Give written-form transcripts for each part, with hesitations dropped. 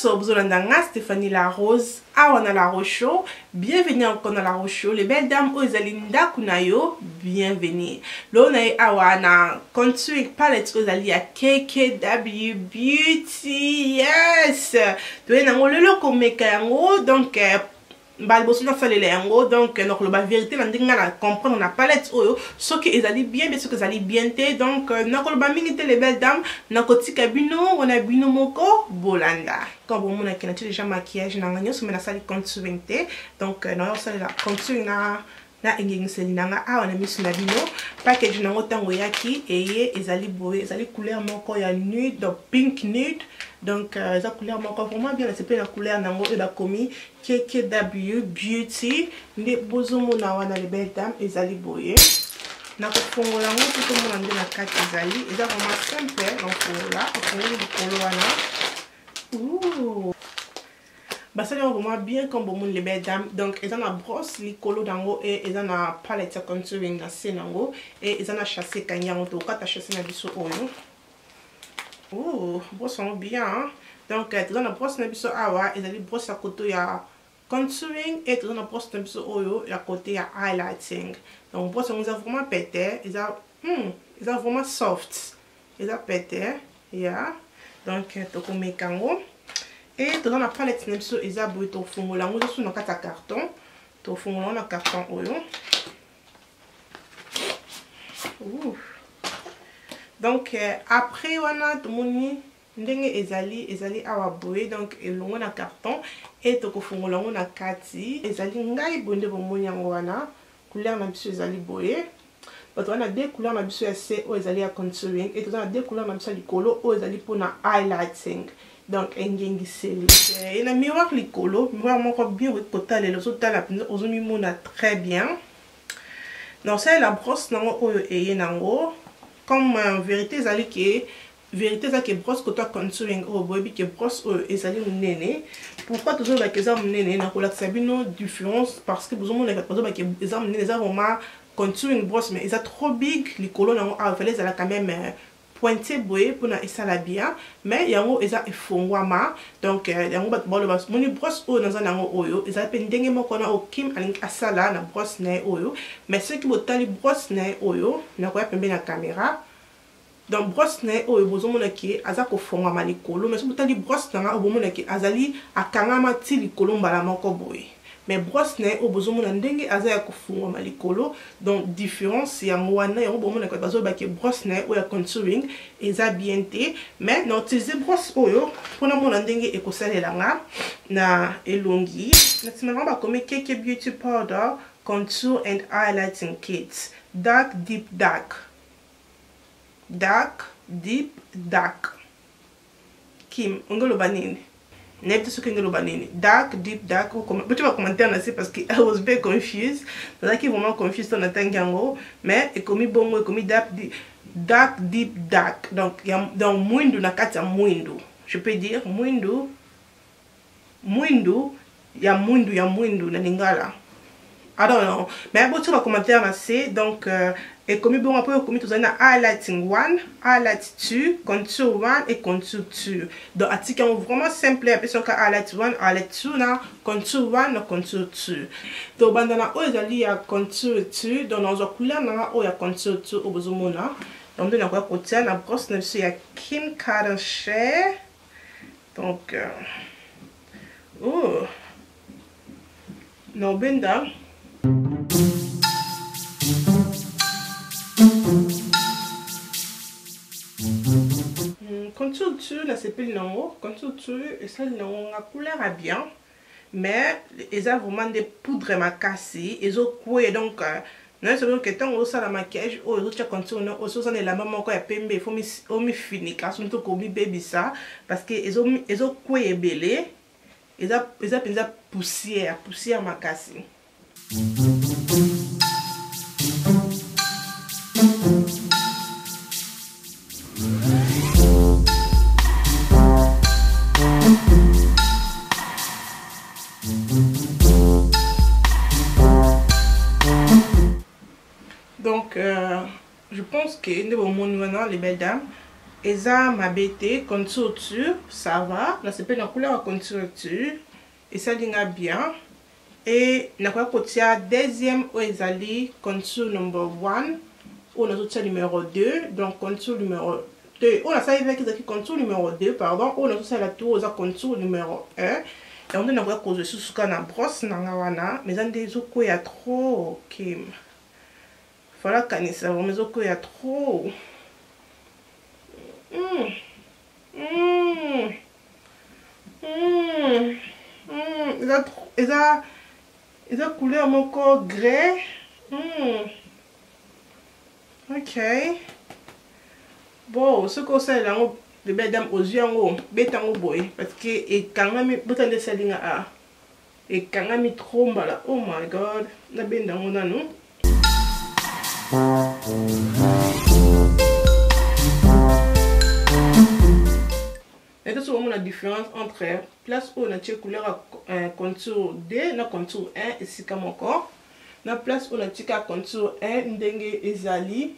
nyonso bozolanda Stéphanie La Rose awa na La Roche. Bienvenue encore na La Roche. Les belles dames ozali ndaku na yo, bienvenue. Lo na awa na contouring palette ozali ya KKW Beauty. Yes. To na ngolelo ko meka yango donc donc la vérité na comprendre la palette oyo ce que ils allaient bien ce que ils bien donc nakoloba mingi les belles dames nakotika bino on a bino moko bolanda quand bon mona ki na déjà maquillage na nganya so mena sali contouring donc na sali la contouring na engengiseli nanga awa na misu na bino package nango tango yaki eye ezali boye ezali couleur moko ya nude donc pink nude donc eza couleur moko vraiment bien c'est pas la couleur nango e ba komi KKW Beauty nde bozomona wana les belles dames ezali boye na kofongola ngo tout le monde na kati ezali eza vraiment simple donc là ofongola likolo wana ouh bah ça vraiment bien comme bon les belles dames donc ils ont la brosse likolo dango et ils ont la palette contouring na senango et ils ont la chassé kanyango to kata chassé na biso oyo oh brosse sont bien hein? Donc ils ont la brosse na biso awa ils ont la brosse à côté ya contouring et ils ont la brosse na biso oyo à côté ya highlighting donc brosse on a vraiment pété ils ont vraiment soft ils ont pété yeah donc to comme kango et dans la palette nemso eza boye to fongola ngo so na kata carton to fongola na carton oyo donc après wana to moni ndenge ezali awa boye donc elongo na carton et to ko fongola ngo na kati ezali ngai bonde bomoni yango wana couleur na biso ezali boye bato wana deux couleurs na biso ya C o ezali ya contouring et to na deux couleurs na biso likolo o ezali pona highlighting donc engengiseli et na miroir likolo miroir moko bien kota lelo so tala ozomi mona très bien donc ça la brosse nango oyo eye nango comme vérité ezali que brosse que toi contouring o boyebi que brosse oyo ezali munene pourquoi toujours ba keza munene na kolakisa bino différence parce que bozomona ka toujours ba ke eza munene eza vraiment contouring brosse mais eza trop big likolo nango a fallait ezala quand même pointé boye pour na esala bien mais yango eza efongwama donc yango bat bolo bas moni brosse oyo naza nango oyo eza pe ndenge moko na okim alingi asala na brosse na oyo mais ce qui botali brosse na oyo na koya pembe na caméra donc brosse na oyo bozomona ki aza ko fongwama likolo mais ce botali brosse na obomona ki azali akangama ti likolo mbala moko boye mais brosse na o bozomona ndenge aza ya kofungwa likolo donc différence ya ngwana ya bomona ka bazo ba ke brosse na o ya contouring eza bien te mais na utiliser brosse oyo pona mona ndenge ekosalela nga na elongi na timanga ba komi KK Beauty Powder Contour and Highlighting Kit dark deep dark Kim ongolo banini Nebte ce que nous banini dark deep dark ou comment tu vas commenter là parce que I was very confused là qui vraiment confused dans tangango mais et comme bongo et comme dark deep dark donc il y a dans muindu na kati ya muindu je peux dire muindu ya muindu na lingala I don't know mais bon tu vas commenter là c'est donc et comme bon après comme tu as highlighting 1 highlight 2 contour 1 et contour 2 donc article vraiment simple après son highlight 1 highlight 2 na contour 1 na contour 2 donc bandana o ezali ya contour 2 donc dans couleur na o ya contour 2 au bozomona donc on a quoi côté na brosse na ya Kim Kardashian donc oh no benda contour dessus là c'est plus non contour dessus et ça non la couleur est bien mais ils ont vraiment des poudres makasi ils ont quoi donc non c'est que tant on ça la maquillage ou les autres contour non aussi ça la maman quoi pembe il faut mi finir car surtout comme baby ça parce que ils ont quoi belé ils ont poussière makasi. Donc je pense que nous avons les belles dames eza mabete contour tu ça va na sepeli na couleur contour tu et ça linga bien et na kwa kotia deuxième o ezali contour number 1 on a tout numéro 2 donc contour numéro 2 on a ça avec qui contour numéro 2 pardon on a tout ça la tour za contour numéro 1 et on a kwa cause sous na brosse na wana mais en des oko ya trop kim voilà kanisa mais oko ya trop eza couleur moko gris. Ok bon ce que ça là de belle dame aux yeux en betango boy parce que et kangami botande salinga a et kangami trop mbala oh my god na bendango nanu et tout ce la différence entre place où on a couleur contour 2 na contour 1 ici comme encore na place où on a contour 1 ndenge ezali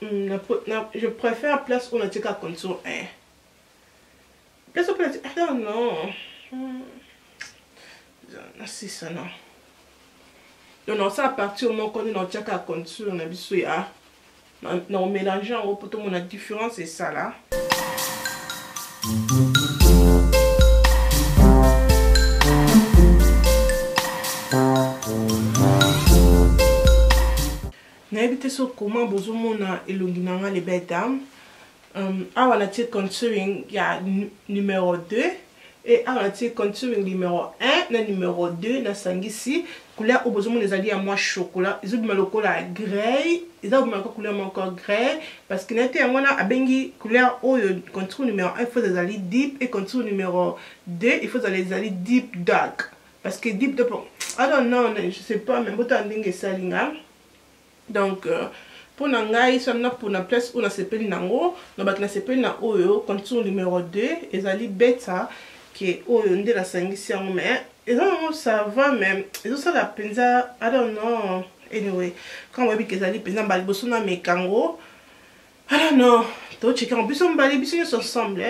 je préfère place où on a contour 1 place où on a non c'est ça non non ça à partir au moment qu'on est dans contour on a biso ya non mélanger en gros pour tout le monde la différence c'est ça là. N'habitez sur comment vous mona elonginanga les belles dames. Ah on a tiré contouring il y a numéro 2 et on a tiré contouring numéro 1 na numéro 2 na sangisi couleur au besoin des alliés à moi chocolat ils ont mis le couleur gris ils ont mis encore couleur encore gris parce que n'était on a bengi couleur au contour numéro 1 il faut des alliés deep et contour numéro 2 il faut des alliés deep dark parce que deep de I don't know je sais pas mais autant dingue ça linga donc pour nangai sonna pour na place où na sepeli nango no bak na sepeli na oyo contour numéro 2 ezali beta qui oyo nde la sangisi yango mais non ça va même et ça la penza I don't know anyway quand on voit que ezali penza mbali boso na mekango I don't know to checker en plus on mbali biso ensemble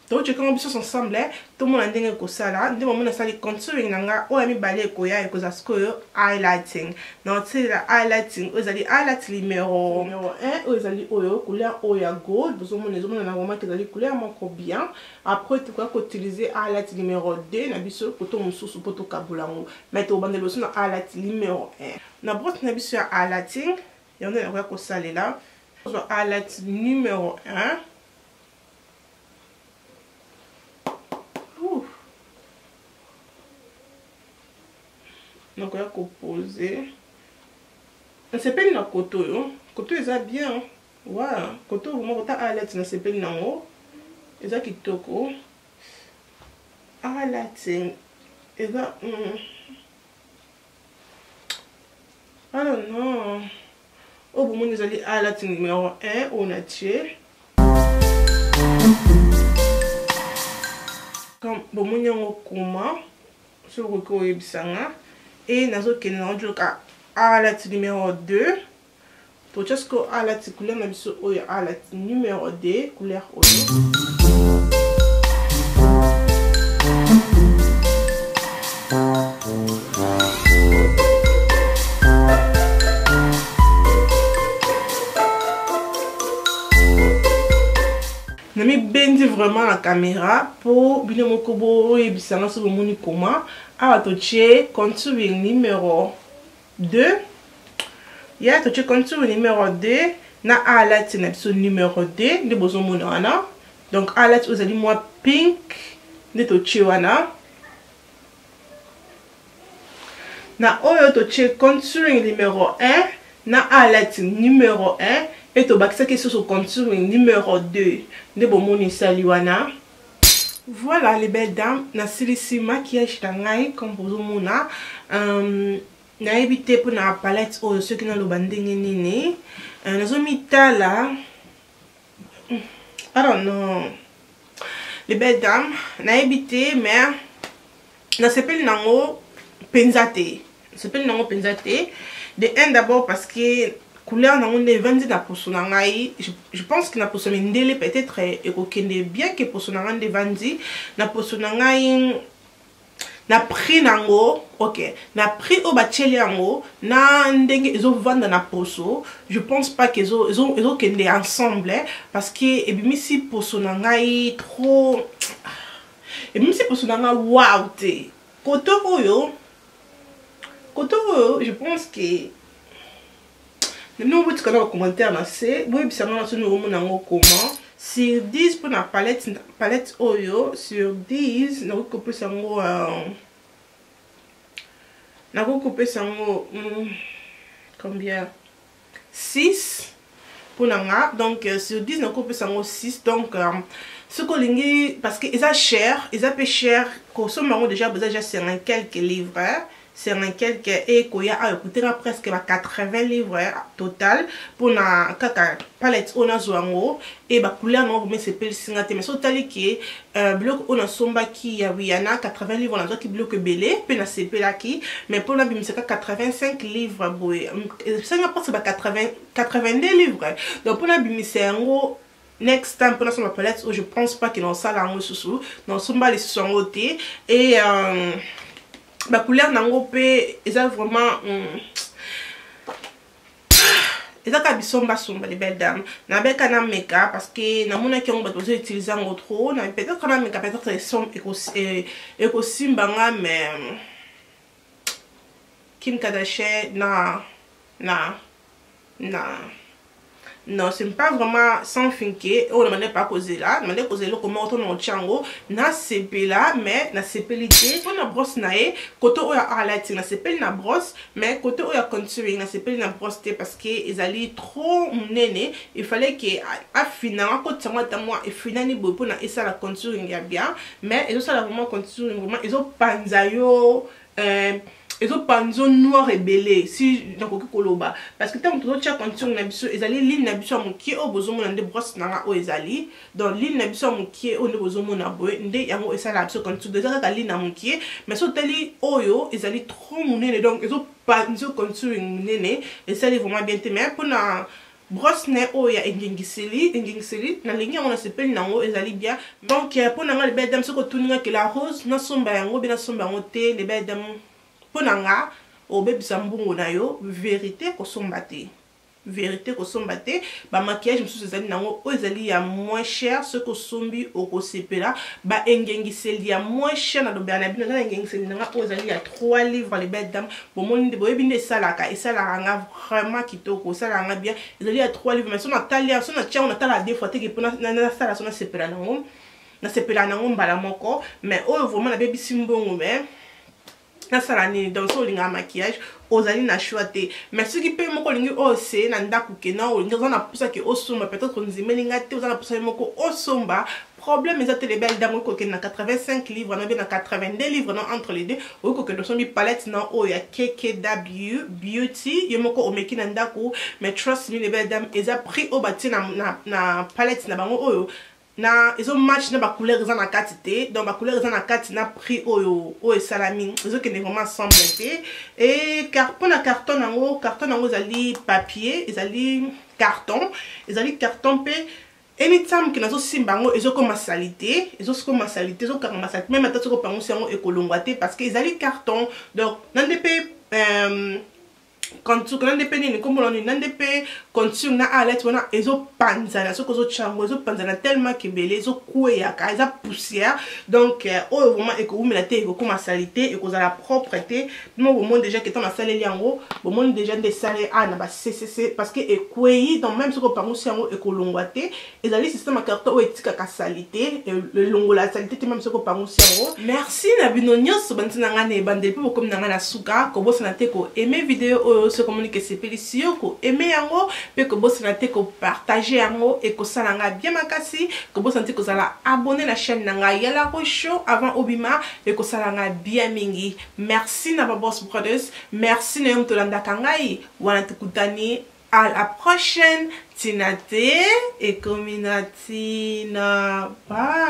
donc je commence à ensemble tout le monde a dit que ça là de moment ça les contouring nanga o ami balé ko ya ko za sko highlighting non c'est la highlighting aux ali highlight numéro 1 aux ali oyo couleur oya gold vous monde les hommes na vraiment que ali couleur moko bien après tu quoi utiliser highlight numéro 2 na biso ko to mususu poto kabulango mais to bandelo sur na highlight numéro 1 na brosse na biso highlighting et on a ko ça là highlight numéro 1 donc on va composer c'est pas une coteau est bien voilà coteau vraiment quand à l'aide c'est pas une haut et ça qui toko à l'aide et ça alors non au moment nous allons à l'aide numéro 1 on a tiré comme bon mon yango comment sur le recours ebisanga et nazo kenna njoka à la numéro 2 pour jusqu'au à la couleur na biso oyo à la numéro 2 couleur oyo nami bendi vraiment la caméra pour bino moko bo ebisanga so bomoni comment à toucher contouring numéro 2 il y a toucher contouring numéro 2 na highlight na biso numéro 2 de bozo mona wana donc highlight vous allez moi pink de toucher wana na oyo toucher contouring numéro 1 na highlight numéro 1 et to bakisa que sur contouring numéro 2 de bomoni saliwana. Voilà les belles dames, na silisi maquillage tangai comme vous mona na évité pour na palette ou ceux qui n'ont le banding nini na zomita là I don't know les belles dames na évité mais na sepeli nango penzate sepeli nango penza te. De un d'abord parce que couleur nango nde evandi na poso na ngai. Je pense que na poso mindele peut-être ekokende bien que poso na ngai nde evandi na poso na ngai. Na prix nango, ok, na prix au bacheli yango, na ndenge ezo vendre na poso, je pense pas qu'ils ont kende ensemble, parce que ebimisi poso na ngai trop, ebimisi poso na ngai wow te. Koto oyo, je pense que nous vous dites commentaire na c'est, oui bisa na so nous nango comment. Sur 10 pour la palette Oyo, sur 10, nous coupons ça combien 6 pour la donc sur 10 nous coupons ça 6 donc ce que parce que ils a cher, ils a peu cher, consomme déjà besoin c'est un quelques livres. C'est un quelques et qu'il y a coûté presque 80 livres total pour la palette on a zoango et ba couleur non mais c'est pas singate mais sotali qui bloc on a somba qui y a 80 livres on a qui bloc belé puis na CP là qui mais pour la bim c'est 85 livres boy ça n'a pas c'est 82 livres donc pour la bim c'est un gros next time pour la palette je pense pas qu'ils ont ça là en sous dans somba les sont et la couleur nango pe eza vraiment eza ka bisomba somba les belles dames na beka na meka parce que na mona ki on va utiliser en trop na peut-être quand même peut-être son éco simbanga mais Kim Kardashian non, c'est pas vraiment sans finquer. On ne m'a pas causé là. On m'a causé là comment on chango. Na CP là, mais na CP l'idée. On a brosse nae. Côté où il y a highlighting, na CP na brosse. Mais côté où il y a contouring, na CP na brosse parce que ils allaient trop néné. Il fallait que à final, quand ça moi et finalement pour na essa la contouring ya bien. Mais ils ont ça vraiment contouring vraiment. Ils ont panzayo. Ils ont pas une zone noire et belée si donc koloba parce que tant que tu as contour na biso ezali ligne na biso mokie au besoin mon de brosse na o ezali donc ligne na biso mokie au besoin mon aboy nde yango esala biso contour déjà ka ligne na mokie mais so tali oyo ezali trop monene donc ils ont pas une zone contour monene et ça vraiment bien te mais pour na brosse ne oya engengiseli na ligne on a sepeli nango ezali bien donc pour na les belles dames ce que tuninga que la rose na somba yango bien somba ngote les belles dames pour nanga au bébé sambungo na yo vérité ko sombate ba maquillage mususu ezali nango ezali ya moins cher ce que sombi au ko sepela ba engengiseli ya moins cher na dobana bino na engengiseli nanga ezali ya 3 livres les belles dames bon mon de boyebi nde salaka nga vraiment kitoko salanga bien ezali ya 3 livres mais son atalia son atia on atala deux fois te ke pona na sala son sepela nango mbala moko mais oh vraiment na baby simbongo mais na salani dans son linga maquillage ozali na choité mais ce qui peut moko lingi ose na ndaku kena o linga na pusa ke osomba peut-être nzimelinga te ozana pusa moko osomba problème ezate les belles dames ko na 85 livres na bien na 82 livres non entre les deux o ko ke do sombi palette na o ya KKW beauty yemoko o meki na ndaku mais trust me les belles dames eza prix au bati na palette na bango oyo na ils ont match na ba couleur ils en a quantité donc ba couleur ils en a quantité na prix oyo salami ils ont que vraiment semble et pour la carton nango zali papier ezali carton pe anytime que nazo simbango ils ont comme salité même atako ko pango siango ekolongwate parce que ezali carton donc nande pe contour quand dépend comme on ndepé contour na alerte wana ezo panzana ce que zo chango ezo panzana tellement que belé ezo kouya ka eza poussière donc oh vraiment et que vous mettez comme salité et que vous la propreté moi au monde déjà que ton salé liango au monde déjà des salés na ba CCC parce que e kouyi donc même ce que pango siango e kolongwate ezali système à carton ou etika ka salité le longo la salité même ce que pango siango merci na binonyo so bantina ngane bande pe comme na suka ko bossa na te ko aimer vidéo se communique c'est précieux ko aimer yango pe ko bossa na te ko partager yango et ko salanga bien makasi ko bossa na te ko sala abonner la chaîne nanga yala ko show avant obima et ko salanga bien mingi merci na Boss Brothers merci na yom tolanda kangai wana tukutani à la prochaine Tinate et Kominatina bye.